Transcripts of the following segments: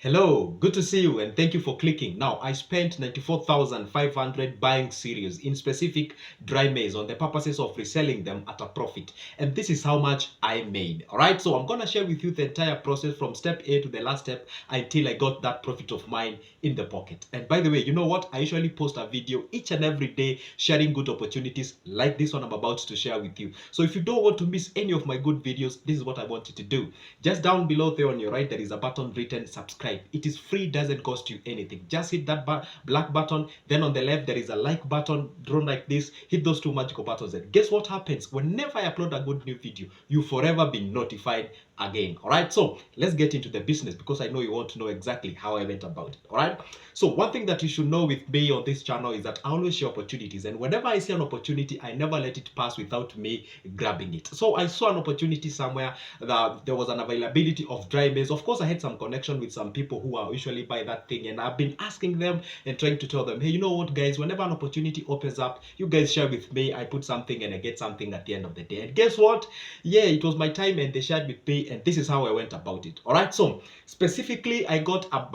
Hello, good to see you and thank you for clicking. Now, I spent 94,500 buying cereals in specific dry maize on the purposes of reselling them at a profit. And this is how much I made. All right, so I'm going to share with you the entire process from step A to the last step until I got that profit of mine in the pocket. And by the way, you know what? I usually post a video each and every day sharing good opportunities like this one I'm about to share with you. So if you don't want to miss any of my good videos, this is what I want you to do. Just down below there on your right, there is a button written subscribe. It is free, doesn't cost you anything. Just hit that black button. Then on the left, there is a like button drawn like this. Hit those two magical buttons. And guess what happens? Whenever I upload a good new video, you forever be notified again. All right, so let's get into the business because I know you want to know exactly how I went about it. All right, so one thing that you should know with me on this channel is that I always share opportunities, and whenever I see an opportunity, I never let it pass without me grabbing it. So I saw an opportunity somewhere that there was an availability of dry maize. Of course, I had some connection with some people who are usually buy that thing, and I've been asking them and trying to tell them, hey, you know what, guys, whenever an opportunity opens up, you guys share with me. I put something and I get something at the end of the day. And guess what? Yeah, it was my time, and they shared with me, and this is how I went about it. All right, so specifically, I got a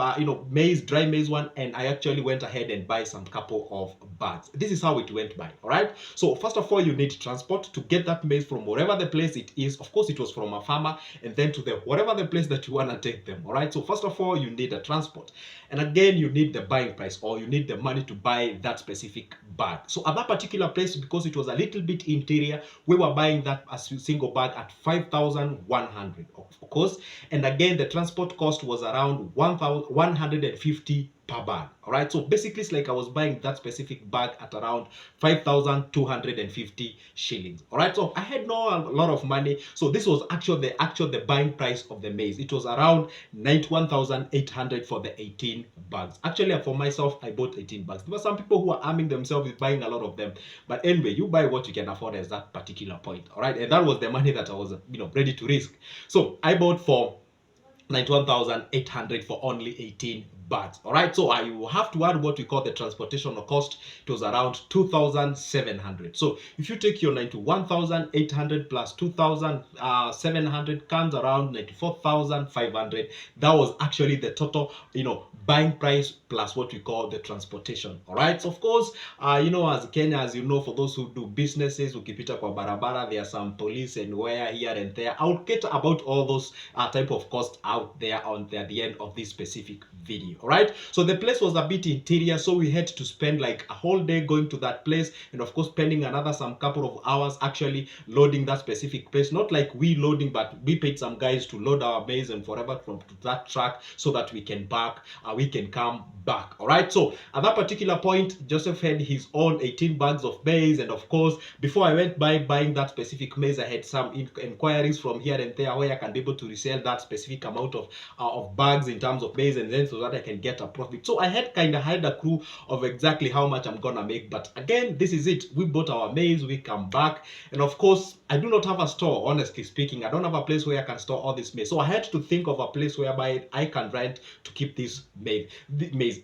maize, dry maize one, and I actually went ahead and buy some couple of bags. This is how it went by. All right, so first of all, you need transport to get that maize from wherever the place it is. Of course, it was from a farmer, and then to the whatever the place that you want to take them. All right, so first of all, you need a transport, and again, you need the buying price, or you need the money to buy that specific bag. So at that particular place, because it was a little bit interior, we were buying that a single bag at 5,100, of course, and again, the transport cost was around 1,150 per bag. All right, so basically it's like I was buying that specific bag at around 5,250 shillings. All right, so I had a lot of money. So this was the buying price of the maize. It was around 91,800 for the 18 bags. Actually, for myself, I bought 18 bags. There were some people who are arming themselves with buying a lot of them, but anyway, you buy what you can afford at that particular point. All right, and that was the money that I was ready to risk. So I bought for 91,800 for only 18 bags. All right, so I will have to add what we call the transportation cost. It was around 2,700. So if you take your 91,800 plus 2,700 comes around 94,500. That was actually the total buying price plus what we call the transportation. All right, so of course as Kenya, as you know, for those who do businesses, ukipita kwa barabara, there are some police and where here and there. I'll get about all those type of costs out there at the end of this specific video. All right, so the place was a bit interior, so we had to spend like a whole day going to that place, and of course spending another some couple of hours actually loading that specific place. Not like we loading, but we paid some guys to load our maize and forever from that truck so that we can come back. All right, so at that particular point, Joseph had his own 18 bags of maize, and of course before I went by buying that specific maize, I had some inquiries from here and there where I can be able to resell that specific amount of bags in terms of maize, and then so that I can get a profit. So I had a clue of exactly how much I'm gonna make. But again, this is it. We bought our maize, we come back, and of course I do not have a store. Honestly speaking, I don't have a place where I can store all this maize. So I had to think of a place whereby I can rent to keep this maize.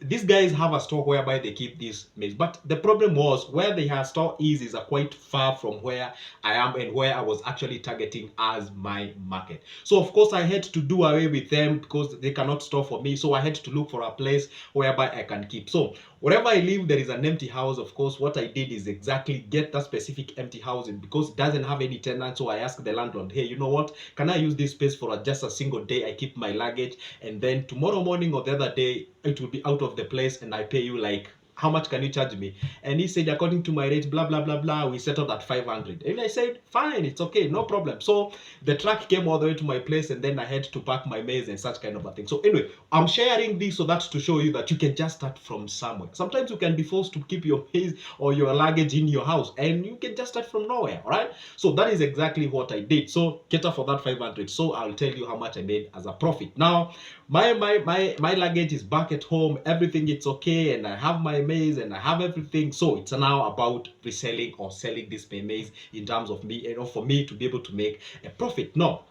These guys have a store whereby they keep this maize, but the problem was where their store is quite far from where I am and where I was actually targeting as my market. So of course I had to do away with them because they cannot store for me. So I had to look for a place whereby I can keep. So wherever I live, there is an empty house. Of course, what I did is exactly get that specific empty house, and because it doesn't have any tenant, so I asked the landlord, hey, you know what, can I use this space for just a single day? I keep my luggage, and then tomorrow morning or the other day it will be out of the place, and I pay you like, how much can you charge me? And he said, according to my rate, blah blah blah blah, we settled at 500. And I said, fine, it's okay, no problem. So the truck came all the way to my place, and then I had to pack my maize and such kind of a thing. So anyway, I'm sharing this so that's to show you that you can just start from somewhere. Sometimes you can be forced to keep your maize or your luggage in your house, and you can just start from nowhere. All right, so that is exactly what I did. So cater for that 500. So I'll tell you how much I made as a profit. Now my luggage is back at home, everything it's okay, and I have my maize and I have everything. So it's now about reselling or selling this maize in terms of me, for me to be able to make a profit. No,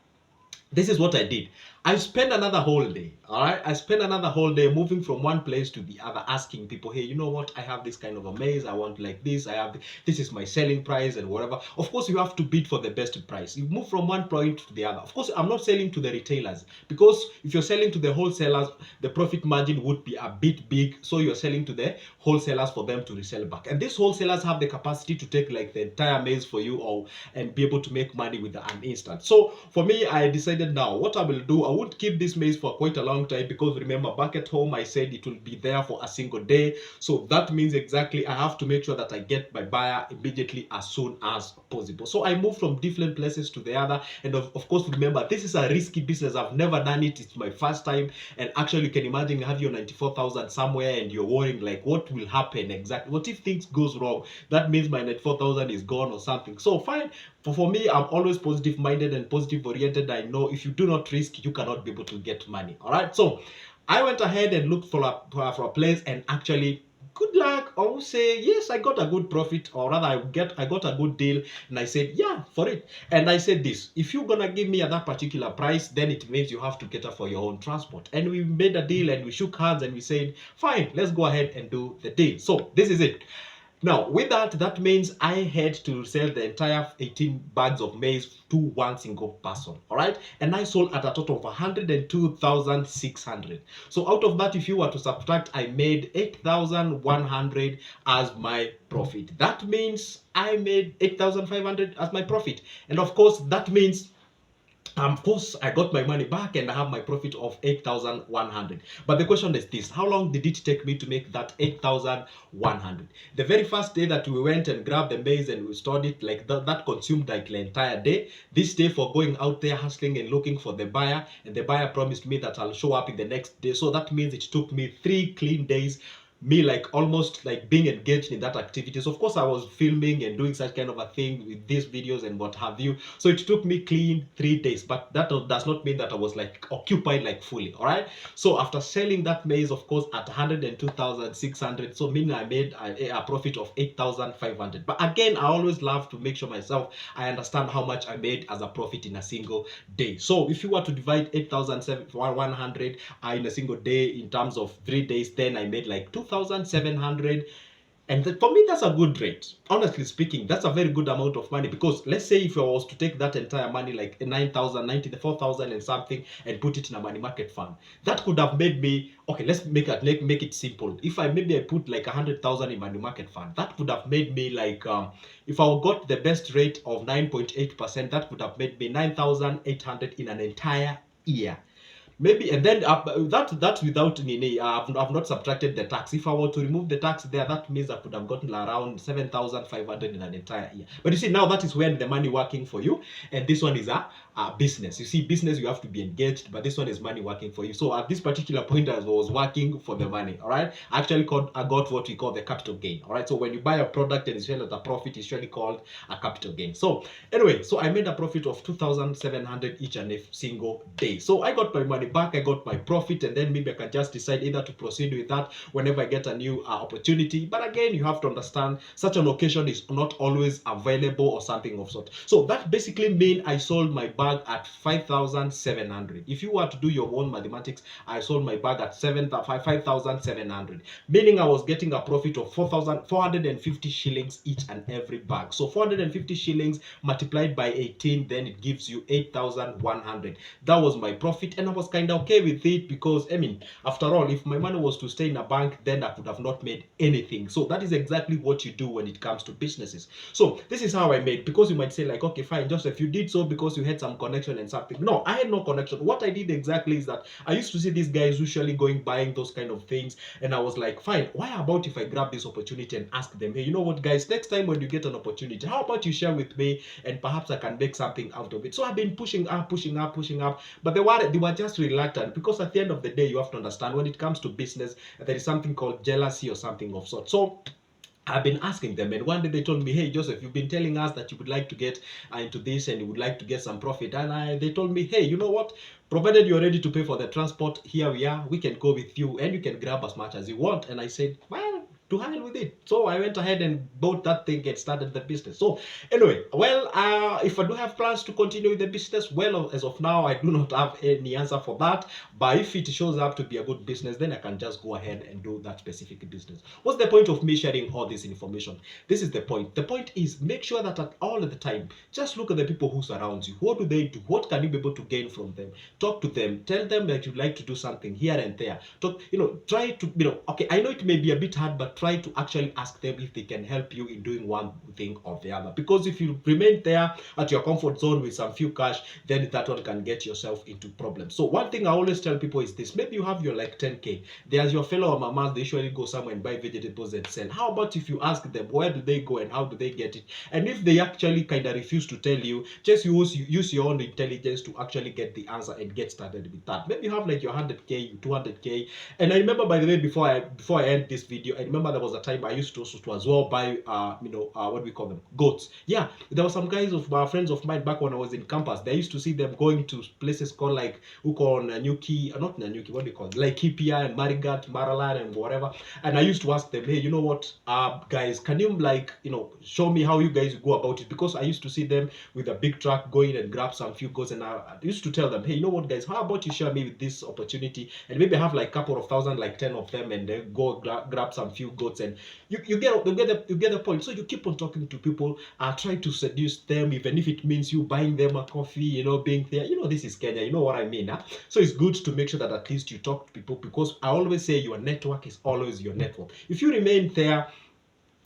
this is what I did. I spent another whole day. All right, I spent another whole day moving from one place to the other, asking people, hey, you know what? I have this kind of a maize. I want like this. I have this is my selling price and whatever. Of course, you have to bid for the best price. You move from one point to the other. Of course, I'm not selling to the retailers, because if you're selling to the wholesalers, the profit margin would be a bit big. So you're selling to the wholesalers for them to resell back, and these wholesalers have the capacity to take like the entire maize for you, or and be able to make money with an instant. So for me, I decided now what I will do. I won't keep this maize for quite a long time, because remember, back at home I said it will be there for a single day. So that means exactly I have to make sure that I get my buyer immediately as soon as possible. So I moved from different places to the other, and of course, remember, this is a risky business. I've never done it. It's my first time, and actually you can imagine you have your 94,000 somewhere and you're worrying like what will happen exactly. What if things goes wrong? That means my 94,000 is gone or something. So fine. For me, I'm always positive minded and positive oriented. I know if you do not risk, you cannot be able to get money. All right. So I went ahead and looked for a place, and actually, good luck. I will say yes, I got a good profit, or rather I got a good deal, and I said yeah for it. And I said this: if you're gonna give me at that particular price, then it means you have to cater for your own transport. And we made a deal, and we shook hands, and we said fine, let's go ahead and do the deal. So this is it. Now, with that, that means I had to sell the entire 18 bags of maize to one single person, all right? And I sold at a total of 102,600. So out of that, if you were to subtract, I made 8,100 as my profit. That means I made 8,500 as my profit. And of course, that means of course, I got my money back and I have my profit of 8,100. But the question is this: how long did it take me to make that 8,100? The very first day that we went and grabbed the maize and we stored it, like that consumed like the entire day. This day for going out there hustling and looking for the buyer, and the buyer promised me that I'll show up in the next day. So that means it took me 3 clean days, me like almost like being engaged in that activity. So of course I was filming and doing such kind of a thing with these videos and what have you. So it took me clean 3 days, but that does not mean that I was like occupied like fully. All right. So after selling that maize, of course, at 102,600, so meaning I made a profit of 8,500. But again, I always love to make sure myself I understand how much I made as a profit in a single day. So if you were to divide 8,100 in a single day in terms of 3 days, then I made like 2,700. And for me, that's a good rate. Honestly speaking, that's a very good amount of money, because let's say if I was to take that entire money, like 9,000, 94,000 and something, and put it in a money market fund, that could have made me, okay, let's make it simple. If I put like 100,000 in money market fund, that would have made me like, if I got the best rate of 9.8%, that would have made me 9,800 in an entire year. Maybe, and then that's without Nini. I've not subtracted the tax. If I were to remove the tax there, that means I could have gotten around 7,500 in an entire year. But you see, now that is when the money working for you, and this one is a business. You see, business, you have to be engaged, but this one is money working for you. So at this particular point, I was working for the money. All right, I got what we call the capital gain. All right, so when you buy a product and it's at a profit, it's usually called a capital gain. So anyway, so I made a profit of 2,700 each and every single day. So I got my money back, I got my profit, and then maybe I can just decide either to proceed with that whenever I get a new opportunity. But again, you have to understand such an occasion is not always available or something of sort. So that basically means I sold my bag at 5,700. If you were to do your own mathematics, I sold my bag at 5,700, meaning I was getting a profit of 450 shillings each and every bag. So 450 shillings multiplied by 18, then it gives you 8,100. That was my profit, and I was kind of okay with it, because I mean, after all, if my money was to stay in a bank, then I could have not made anything. So that is exactly what you do when it comes to businesses. So this is how I made. Because you might say like, okay, fine, Joseph, you did so because you had some connection and something. No, I had no connection. What I did exactly is that I used to see these guys usually buying those kind of things, and I was like, fine, why about if I grab this opportunity and ask them, hey, you know what, guys, next time when you get an opportunity, how about you share with me, and perhaps I can make something out of it. So I've been pushing up, but they were just reluctant, because at the end of the day, you have to understand, when it comes to business, there is something called jealousy or something of sort. So I've been asking them, and one day they told me, hey, Joseph, you've been telling us that you would like to get into this and you would like to get some profit. And they told me, hey, you know what? Provided you're ready to pay for the transport, here we are. We can go with you and you can grab as much as you want. And I said, well, to hell with it. So I went ahead and bought that thing and started the business. So anyway, well, if I do have plans to continue with the business, well, as of now, I do not have any answer for that. But if it shows up to be a good business, then I can just go ahead and do that specific business. What's the point of me sharing all this information? This is the point. The point is, make sure that at all of the time, just look at the people who surround you. What do they do? What can you be able to gain from them? Talk to them. Tell them that you'd like to do something here and there. Talk, try to, okay, I know it may be a bit hard, but try to actually ask them if they can help you in doing one thing or the other. Because if you remain there at your comfort zone with some few cash, then that one can get yourself into problems. So one thing I always tell people is this: maybe you have your like 10K. There's your fellow mamas, they usually go somewhere and buy vegetables and sell. How about if you ask them where do they go and how do they get it? And if they actually kind of refuse to tell you, just use your own intelligence to actually get the answer and get started with that. Maybe you have like your 100K, 200K. And I remember, by the way, before I end this video, I remember there was a time I used to also to as well buy what do we call them, goats. Yeah, there were some guys of my friends of mine back when I was in campus. They used to see them going to places called like Nanyuki, not Nanyuki, what do you call it, like Kipia and Marigat, Maralan and whatever. And I used to ask them, hey, you know what, guys, can you show me how you guys go about it? Because I used to see them with a big truck going and grab some few goats, and I used to tell them, hey, you know what, guys, how about you share me with this opportunity, and maybe have like a couple of thousand, like 10 of them, and then go grab some few goats, and you get the point. So you keep on talking to people, try to seduce them, even if it means you buying them a coffee, being there. This is Kenya, you know what I mean, huh? So it's good to make sure that at least you talk to people, because I always say your network is always your network. If you remain there,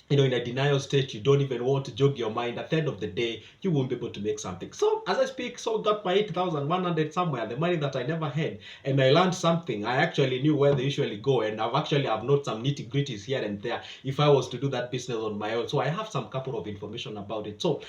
in a denial state, you don't even want to jog your mind, at the end of the day, you won't be able to make something. So as I speak, so got my 8,100 somewhere, the money that I never had, and I learned something. I actually knew where they usually go, and I've not some nitty gritties here and there if I was to do that business on my own. So I have some couple of information about it. So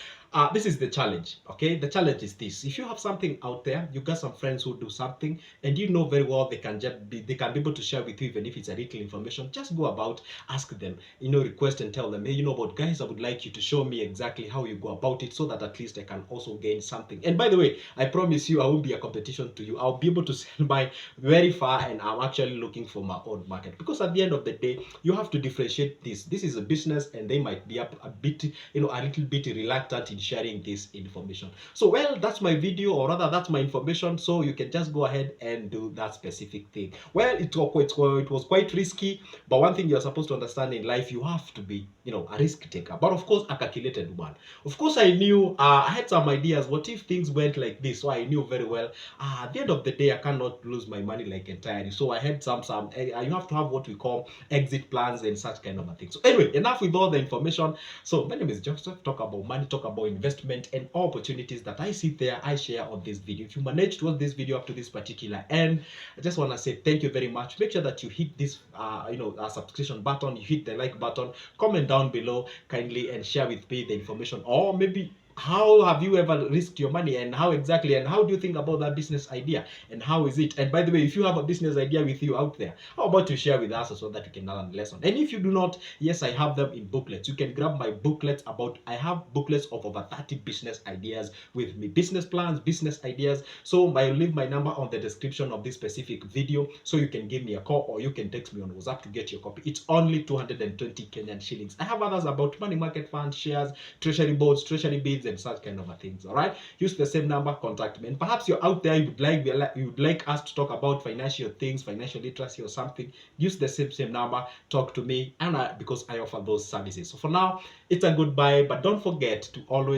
this is the challenge. Okay, the challenge is this: if you have something out there, you got some friends who do something, and you know very well they can be able to share with you, even if it's a little information. Just go about, ask them, request and tell them, hey, but guys, I would like you to show me exactly how you go about it, so that at least I can also gain something. And by the way, I promise you, I won't be a competition to you. I'll be able to sell my very far, and I'm actually looking for my own market, because at the end of the day, you have to differentiate this. This is a business, and they might be a bit, a little bit reluctant in sharing this information. So, well, that's my video, or rather, that's my information. So you can just go ahead and do that specific thing. Well, it was quite risky, but one thing you're supposed to understand in life, you have to be, a risk taker, but of course a calculated one. Of course, I knew, I had some ideas, what if things went like this? So I knew very well, at the end of the day, I cannot lose my money like entirely. So I had some you have to have what we call exit plans and such kind of a thing. So anyway, enough with all the information. So my name is Joseph. Talk about money, talk about investment, and opportunities that I see there, I share on this video. If you managed to watch this video up to this particular end, I just want to say thank you very much. Make sure that you hit this subscription button, you hit the like button, comment down below kindly, and share with me the information, or maybe how have you ever risked your money, and how exactly, and how do you think about that business idea, and how is it? And by the way, if you have a business idea with you out there, how about you share with us so that you can learn a lesson? And if you do not, yes, I have them in booklets. You can grab my booklets. I have booklets of over 30 business ideas with me, business plans, business ideas. So I'll leave my number on the description of this specific video, so you can give me a call, or you can text me on WhatsApp to get your copy. It's only 220 Kenyan shillings. I have others about money market funds, shares, treasury boards, treasury bids, and such kind of things. All right, use the same number, contact me. And perhaps you're out there, you would like us to talk about financial things, financial literacy or something. Use the same number, talk to me, and because I offer those services. So for now, it's a goodbye, but don't forget to always